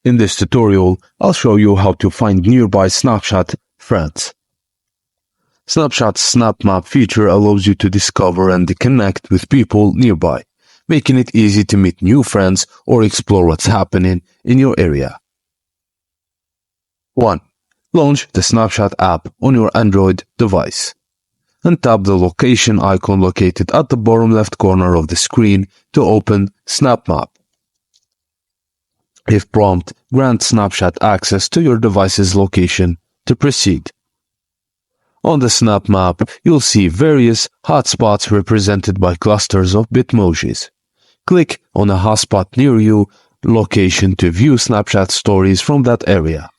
In this tutorial, I'll show you how to find nearby Snapchat friends. Snapchat's Snap Map feature allows you to discover and connect with people nearby, making it easy to meet new friends or explore what's happening in your area. 1. Launch the Snapchat app on your Android device and tap the location icon located at the bottom left corner of the screen to open Snap Map. If prompt, grant Snapchat access to your device's location to proceed. On the Snap Map, you'll see various hotspots represented by clusters of Bitmojis. Click on a hotspot near you location to view Snapchat stories from that area.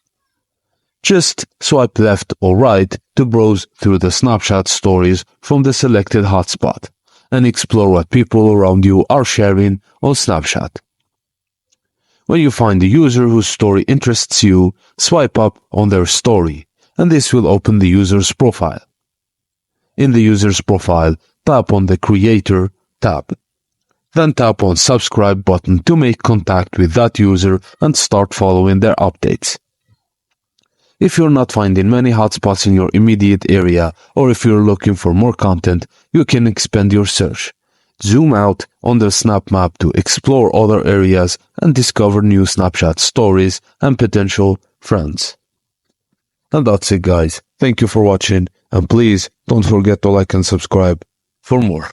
Just swipe left or right to browse through the Snapchat stories from the selected hotspot and explore what people around you are sharing on Snapchat. When you find a user whose story interests you, swipe up on their story, and this will open the user's profile. In the user's profile, tap on the Creator tab. Then tap on Subscribe button to make contact with that user and start following their updates. If you're not finding many hotspots in your immediate area, or if you're looking for more content, you can expand your search. Zoom out on the Snap Map to explore other areas and discover new Snapchat stories and potential friends. And that's it, guys. Thank you for watching, and please don't forget to like and subscribe for more.